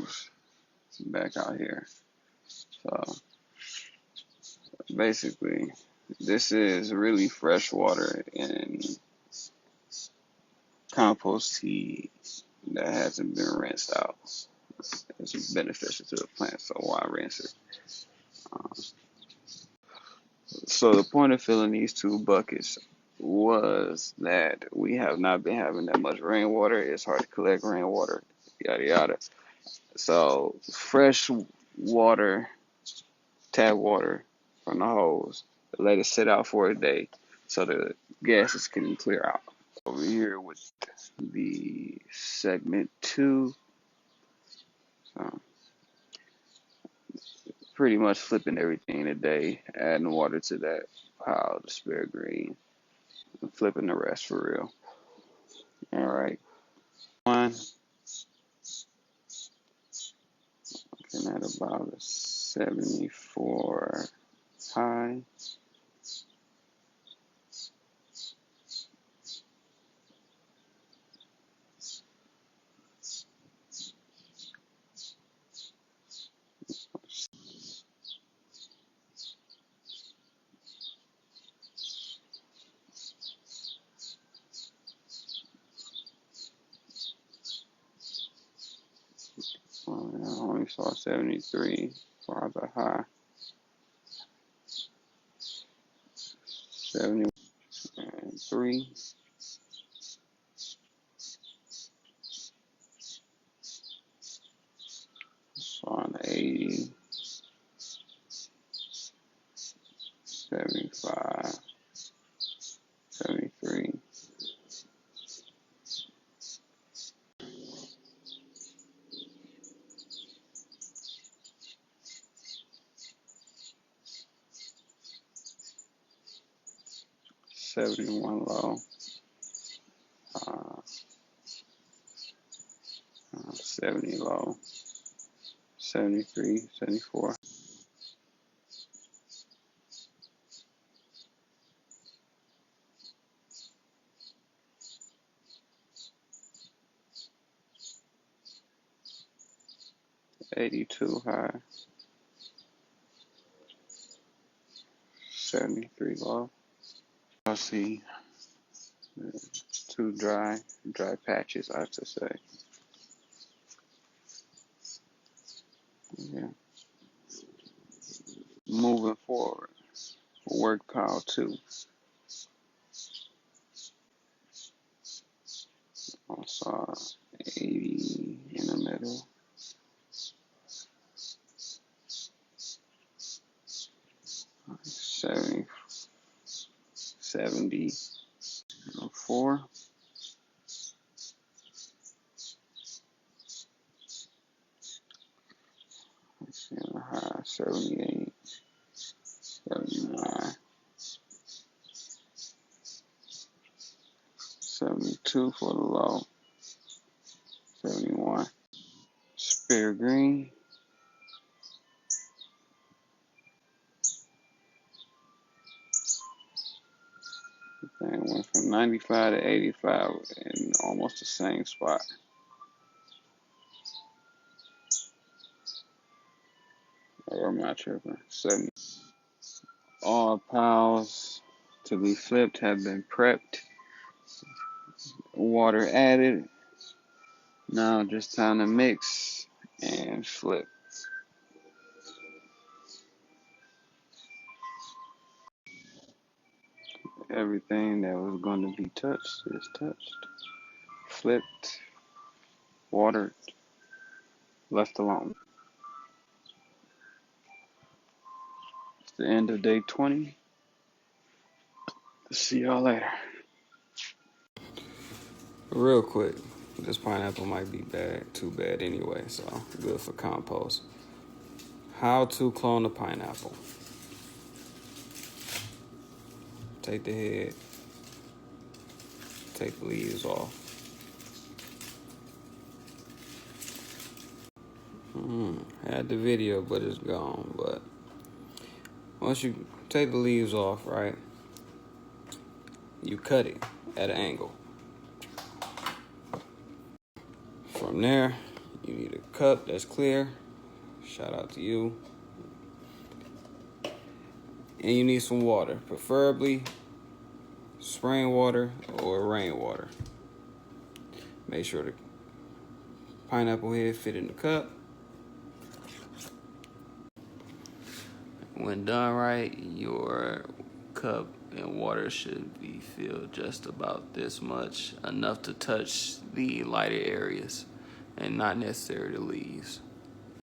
compost back out here. So basically, this is really fresh water and compost tea that hasn't been rinsed out. It's beneficial to the plant, so why rinse it? Um, so the point of filling these two buckets was that we have not been having that much rainwater. It's hard to collect rainwater, yada yada. So fresh water, tap water from the hose, let it sit out for a day so the gases can clear out. Over here with the segment 2, so pretty much flipping everything today, adding water to that pile of spare green, and flipping the rest for real. All right, one, looking at about a 74 high. I only saw 73 as far as a high. 73. Saw an 80. 75. 73. '71 low, 70 low, 73, 74. 82 high, 73 low. I see two dry patches, I have to say. Yeah. Moving forward, work pile 2. I saw 80 in the middle. 74. Let's see on the high, 78, 79, 72 for the low, 71. Spare green. Thing went from 95 to 85 in almost the same spot. Or am I tripping? 70. All piles to be flipped have been prepped. Water added. Now just time to mix and flip. Everything that was going to be touched is touched, flipped, watered, left alone. It's the end of day 20. See y'all later. Real quick, this pineapple might be too bad anyway, so good for compost. How to clone a pineapple. Take the head, take the leaves off. Had the video, but it's gone. But once you take the leaves off, right, you cut it at an angle. From there, You need a cup that's clear. Shout out to you. And you need some water, preferably spring water or rainwater. Make sure the pineapple head fit in the cup. When done right, your cup and water should be filled just about this much, enough to touch the lighter areas and not necessarily the leaves.